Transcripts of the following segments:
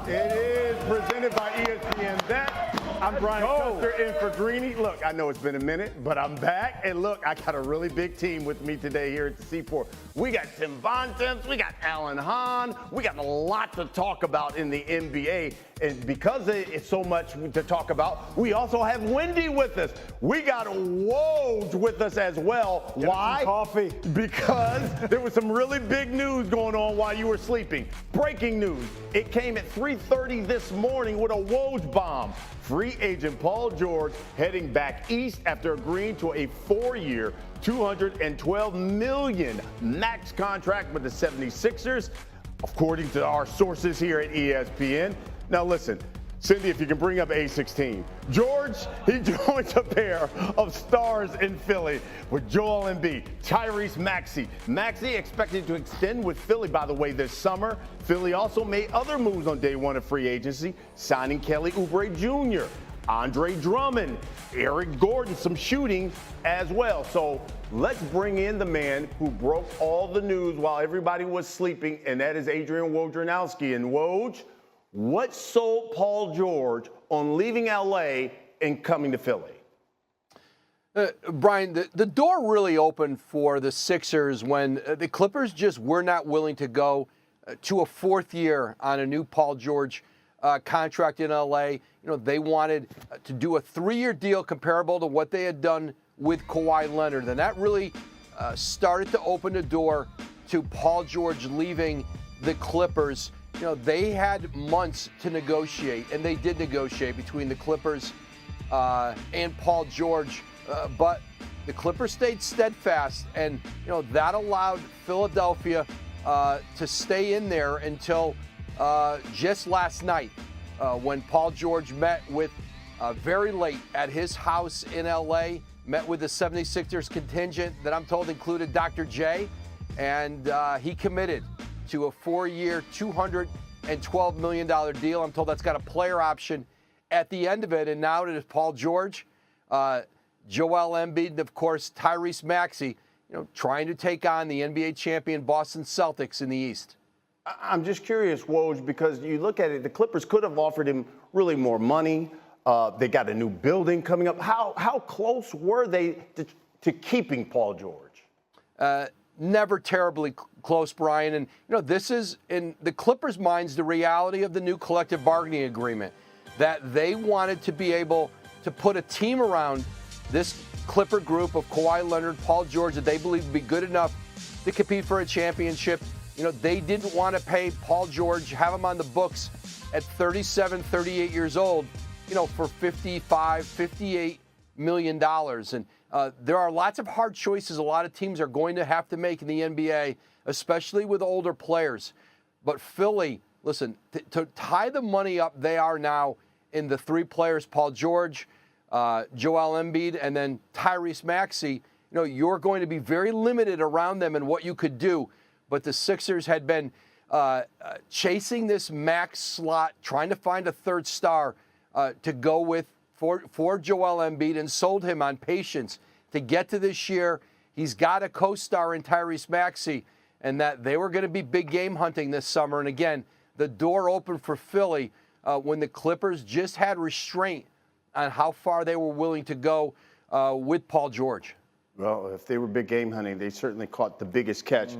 It is presented by ESPN. I'm Brian Custer in for Greeny. Look, I know it's been a minute, but I'm back. And look, I got a really big team with me today here at the Seaport. We got Tim Bontemps, we got Alan Hahn, we got a lot to talk about in the NBA. And because it's so much to talk about, we also have Wendy with us. We got Woj with us as well. Why? Coffee. Because there was some really big news going on while you were sleeping. Breaking news. It came at 3:30 this morning with a Woj bomb. Free agent Paul George heading back east after agreeing to a 4-year, $212 million max contract with the 76ers, according to our sources here at ESPN. Now listen, Cindy, if you can bring up A16. George, he joins a pair of stars in Philly with Joel Embiid, Tyrese Maxey. Maxey expected to extend with Philly, by the way, this summer. Philly also made other moves on day one of free agency, signing Kelly Oubre Jr., Andre Drummond, Eric Gordon, some shooting as well. So let's bring in the man who broke all the news while everybody was sleeping, and that is Adrian Wojnarowski. And Woj, what sold Paul George on leaving L.A. and coming to Philly? Brian, the door really opened for the Sixers when the Clippers just were not willing to go to a 4th year on a new Paul George contract in L.A. You know, they wanted to do a 3-year deal comparable to what they had done with Kawhi Leonard. And that really started to open the door to Paul George leaving the Clippers. You know, they had months to negotiate, and they did negotiate between the Clippers and Paul George. But the Clippers stayed steadfast, and, you know, that allowed Philadelphia to stay in there until just last night when Paul George met with, very late at his house in L.A., met with the 76ers contingent that I'm told included Dr. J, and he committed to a 4-year, $212 million deal. I'm told that's got a player option at the end of it. And now it is Paul George, Joel Embiid, and of course Tyrese Maxey, you know, trying to take on the NBA champion Boston Celtics in the East. I'm just curious, Woj, because you look at it, the Clippers could have offered him really more money. They got a new building coming up. How close were they to keeping Paul George? Never terribly close, Brian. And, you know, this is, in the Clippers' minds, the reality of the new collective bargaining agreement, that they wanted to be able to put a team around this Clipper group of Kawhi Leonard, Paul George, that they believe would be good enough to compete for a championship. You know, they didn't want to pay Paul George, have him on the books at 37, 38 years old, you know, for $55, $58 million. And there are lots of hard choices a lot of teams are going to have to make in the NBA, especially with older players. But Philly, listen, to tie the money up, they are now in the 3 players, Paul George, Joel Embiid, and then Tyrese Maxey. You know, you're going to be very limited around them in what you could do. But the Sixers had been chasing this max slot, trying to find a 3rd star to go with for Joel Embiid, and sold him on patience to get to this year. He's got a co-star in Tyrese Maxey, and that they were going to be big game hunting this summer. And again, the door opened for Philly when the Clippers just had restraint on how far they were willing to go with Paul George. Well, if they were big game hunting, they certainly caught the biggest catch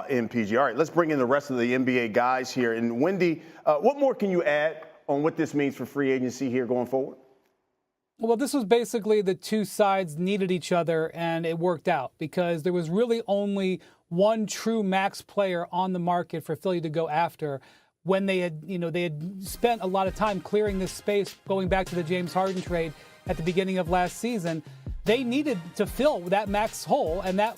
in PG. All right, let's bring in the rest of the NBA guys here. And Wendy, what more can you add on what this means for free agency here going forward? Well, this was basically the two sides needed each other, and it worked out because there was really only one true max player on the market for Philly to go after. When they had spent a lot of time clearing this space going back to the James Harden trade at the beginning of last season, they needed to fill that max hole, and that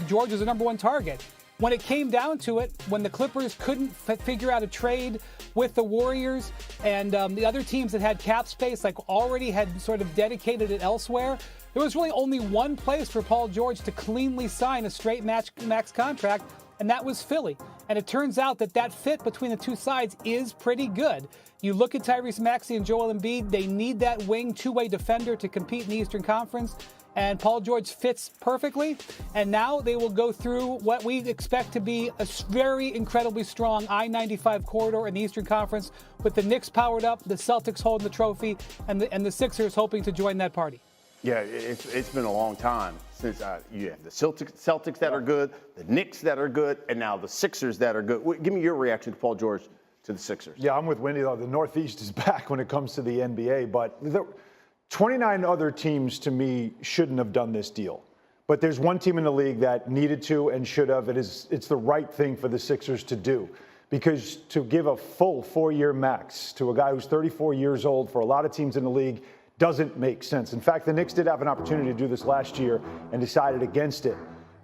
George is the number 1 target. When it came down to it, when the Clippers couldn't figure out a trade with the Warriors and the other teams that had cap space, like already had sort of dedicated it elsewhere, there was really only one place for Paul George to cleanly sign a straight max contract, and that was Philly. And it turns out that fit between the two sides is pretty good. You look at Tyrese Maxey and Joel Embiid, they need that wing two-way defender to compete in the Eastern Conference. and Paul George fits perfectly. And now they will go through what we expect to be a very incredibly strong I-95 corridor in the Eastern Conference, with the Knicks powered up, the Celtics holding the trophy, and the Sixers hoping to join that party. Yeah, it's been a long time since you have the Celtics that are good, the Knicks that are good, and now the Sixers that are good. Give me your reaction to Paul George to the Sixers. Yeah, I'm with Wendy, though. The Northeast is back when it comes to the NBA, but 29 other teams, to me, shouldn't have done this deal. But there's one team in the league that needed to and should have. It's the right thing for the Sixers to do, because to give a full 4-year max to a guy who's 34 years old for a lot of teams in the league doesn't make sense. In fact, the Knicks did have an opportunity to do this last year and decided against it.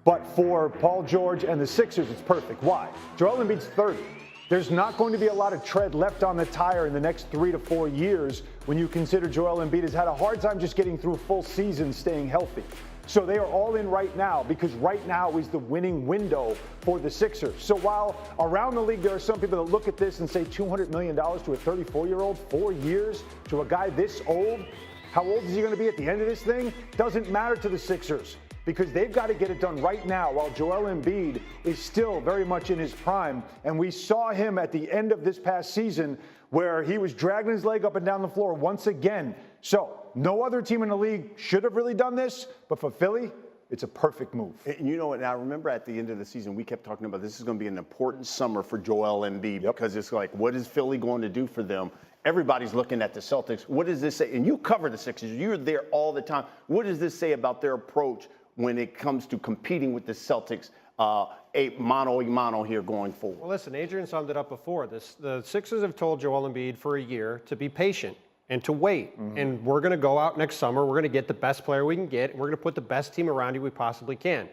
But for Paul George and the Sixers, it's perfect. Why? Joel Embiid's 30. There's not going to be a lot of tread left on the tire in the next 3 to 4 years when you consider Joel Embiid has had a hard time just getting through a full season staying healthy. So they are all in right now, because right now is the winning window for the Sixers. So while around the league there are some people that look at this and say $200 million to a 34-year-old, 4 years to a guy this old, how old is he going to be at the end of this thing? Doesn't matter to the Sixers, because they've got to get it done right now while Joel Embiid is still very much in his prime. And we saw him at the end of this past season where he was dragging his leg up and down the floor once again. So no other team in the league should have really done this, but for Philly, it's a perfect move. And you know what? Now, I remember at the end of the season, we kept talking about this is going to be an important summer for Joel Embiid, because it's like, what is Philly going to do for them? Everybody's looking at the Celtics. What does this say? And you cover the Sixers. You're there all the time. What does this say about their approach when it comes to competing with the Celtics, a mano here going forward? Well, listen, Adrian summed it up before. The Sixers have told Joel Embiid for a year to be patient and to wait. And we're going to go out next summer. We're going to get the best player we can get, and we're going to put the best team around you we possibly can.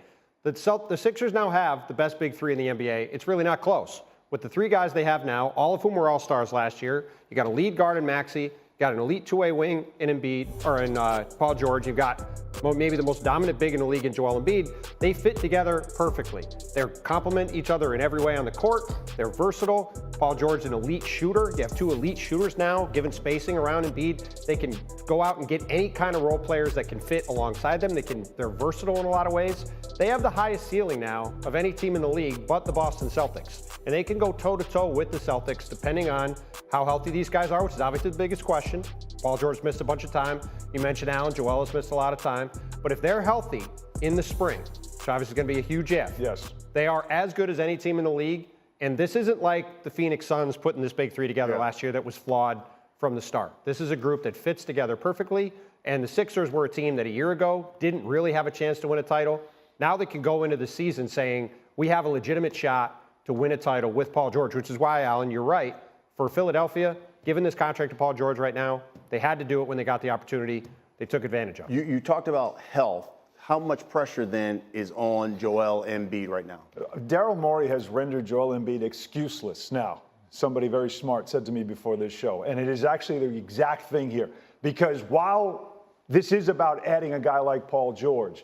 The Sixers now have the best big three in the NBA. It's really not close. With the 3 guys they have now, all of whom were all-stars last year, you got a lead guard in Maxey, you got an elite two-way wing in Embiid, or in Paul George. You've got maybe the most dominant big in the league in Joel Embiid. They fit together perfectly. They complement each other in every way on the court. They're versatile. Paul George is an elite shooter. You have 2 elite shooters now, given spacing around Embiid. They can go out and get any kind of role players that can fit alongside them. They're versatile in a lot of ways. They have the highest ceiling now of any team in the league but the Boston Celtics. And they can go toe-to-toe with the Celtics depending on how healthy these guys are, which is obviously the biggest question. Paul George missed a bunch of time. You mentioned Allen. Joel has missed a lot of time. But if they're healthy in the spring, which obviously is going to be a huge if, Yes, they are as good as any team in the league. And this isn't like the Phoenix Suns putting this big 3 together last year that was flawed from the start. This is a group that fits together perfectly. And the Sixers were a team that a year ago didn't really have a chance to win a title. Now they can go into the season saying, we have a legitimate shot to win a title with Paul George, which is why, Alan, you're right. For Philadelphia, given this contract to Paul George right now, they had to do it when they got the opportunity. They took advantage of it. You talked about health. How much pressure then is on Joel Embiid right now? Daryl Morey has rendered Joel Embiid excuseless now. Somebody very smart said to me before this show, and it is actually the exact thing here. Because while this is about adding a guy like Paul George,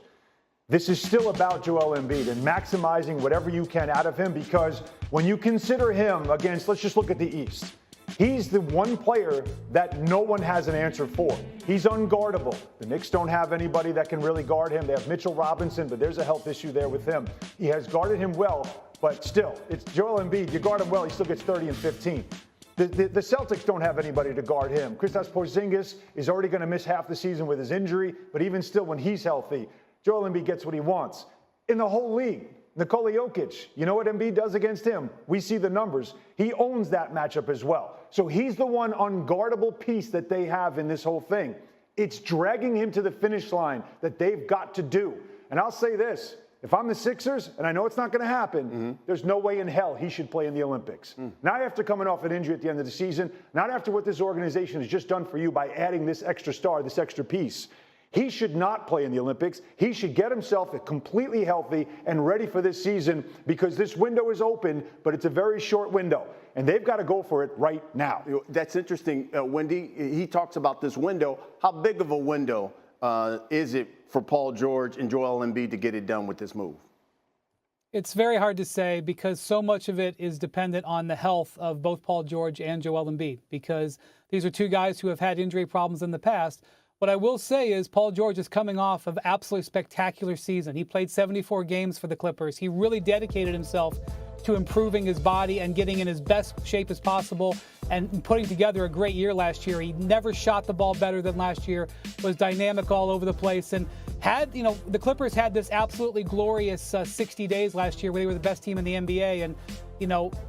this is still about Joel Embiid and maximizing whatever you can out of him, because when you consider him against, let's just look at the East. He's the one player that no one has an answer for. He's unguardable. The Knicks don't have anybody that can really guard him. They have Mitchell Robinson, but there's a health issue there with him. He has guarded him well, but still, it's Joel Embiid. You guard him well, he still gets 30 and 15. The Celtics don't have anybody to guard him. Kristaps Porzingis is already going to miss half the season with his injury, but even still, when he's healthy, Joel Embiid gets what he wants. In the whole league, Nikola Jokic, you know what Embiid does against him? We see the numbers. He owns that matchup as well. So he's the one unguardable piece that they have in this whole thing. It's dragging him to the finish line that they've got to do. And I'll say this, if I'm the Sixers, and I know it's not going to happen, there's no way in hell he should play in the Olympics. Not after coming off an injury at the end of the season, not after what this organization has just done for you by adding this extra star, this extra piece. He should not play in the Olympics. He should get himself completely healthy and ready for this season, because this window is open, but it's a very short window, and they've got to go for it right now. That's interesting, Wendy. He talks about this window. How big of a window is it for Paul George and Joel Embiid to get it done with this move? It's very hard to say, because so much of it is dependent on the health of both Paul George and Joel Embiid, because these are 2 guys who have had injury problems in the past. What I will say is Paul George is coming off of absolutely spectacular season. He played 74 games for the Clippers. He really dedicated himself to improving his body and getting in his best shape as possible and putting together a great year last year. He never shot the ball better than last year, was dynamic all over the place, and had, the Clippers had this absolutely glorious 60 days last year where they were the best team in the NBA, and,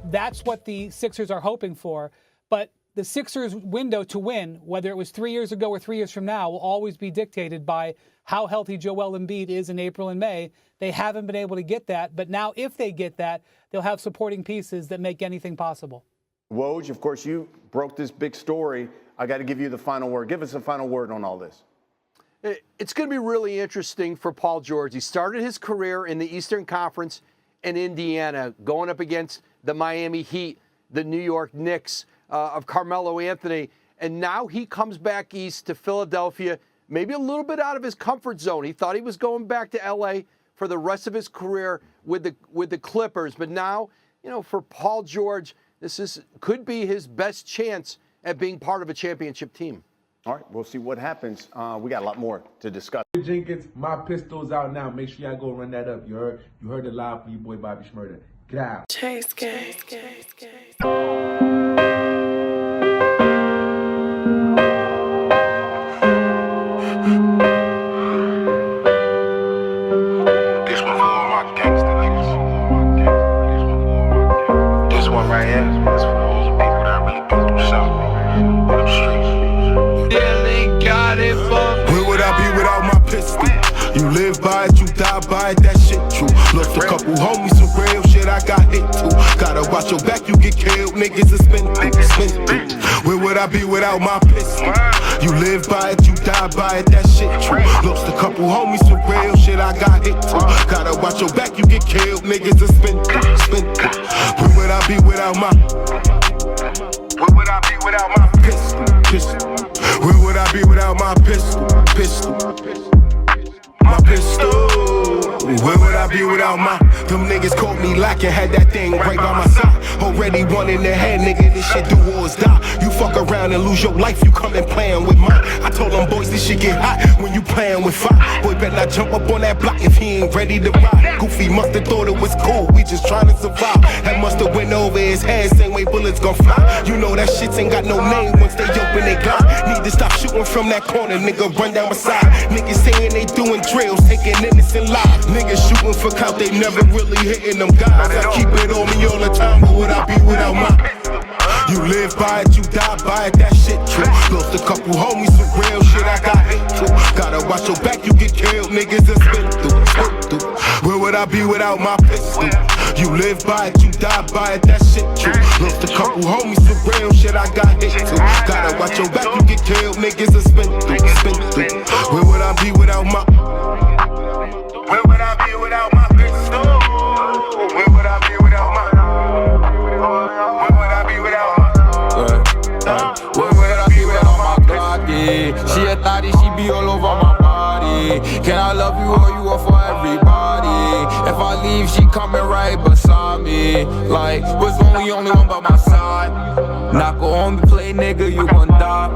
that's what the Sixers are hoping for. But the Sixers' window to win, whether it was 3 years ago or 3 years from now, will always be dictated by how healthy Joel Embiid is in April and May. They haven't been able to get that, but now if they get that, they'll have supporting pieces that make anything possible. Woj, of course, you broke this big story. I got to give you the final word. Give us a final word on all this. It's going to be really interesting for Paul George. He started his career in the Eastern Conference in Indiana, going up against the Miami Heat, the New York Knicks of Carmelo Anthony, and now he comes back east to Philadelphia, maybe a little bit out of his comfort zone. He thought he was going back to L.A. for the rest of his career with the Clippers, but now, for Paul George, could be his best chance at being part of a championship team. All right, we'll see what happens. We got a lot more to discuss. Jenkins, my pistol's out now. Make sure y'all go run that up. You heard it live from your boy Bobby Shmurda. Get out. Chase gang. This one for all my gangsta niggas. This one right here is for all the people that really been through something on them streets. Where would I be without my pistol? You live by it, you die by it, that shit true. Lost a couple homies, some real shit I got hit too. Gotta watch your back, you get killed, niggas are spin through. Where would I be without my pistol? You live by it, you die by it, that shit true. Lost a couple homies, some real shit I got hit too. Gotta watch your back, you get killed, niggas are spin through. Where would I be without my? Where would I be without my pistol? Where would I be without my pistol? My pistol. Where would I be without my? Them niggas caught me lacking, had that thing right by my side. Already one in the head, nigga, this shit do or die. You fuck around and lose your life, you come and playin' with mine. I told them boys this shit get hot when you playin' with fire. Boy, better not jump up on that block if he ain't ready to ride. Goofy must've thought it was cool, we just trying to survive. That must've went over his head, same way bullets gon' fly. You know that shit ain't got no name once they open they glide. Need to stop shooting from that corner, nigga, run down my side. Niggas saying they doing drills, taking innocent lives. Niggas shooting for clout, they never really hitting them guys. I keep it on me all the time, but would I be without my? You live by it, you die by it, that shit true. Lost a couple homies, some real shit I got hit too. Gotta watch your back, you get killed, niggas are spin through. Where would I be without my pistol? You live by it, you die by it, that shit true. Lost a couple homies, some real shit I got hit too. Gotta watch your back, you get killed, niggas are spin through. Where would I be without my? Where would I be without my pistol? Where would I be without my? Where would I be without my? Where would I be without my Glock? Yeah. She a thotty, she be all over my body. Can I love you or you are for everybody? If I leave, she coming right beside me. Like, was only one by my side. Not go on me, play nigga, you gon' die.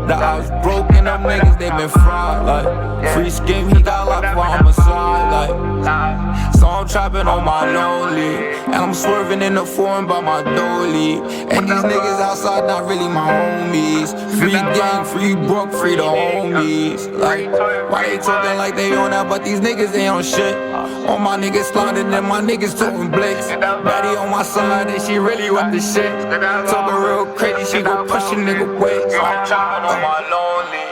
The house broken, them niggas, they been fried. Like, free skim, he got locked while I'm aside. Like, so I'm trapping on my lonely. And I'm swerving in the foreign by my dolly. And these niggas outside not really my homies. Free gang, free broke, free the homies. Like, why they talking like they on that, but these niggas ain't on shit. All my niggas sliding and my niggas talking blicks. Betty on my side and she really with the shit. Talking real crazy, she gon' push a nigga away. So I'm trapping on my lonely.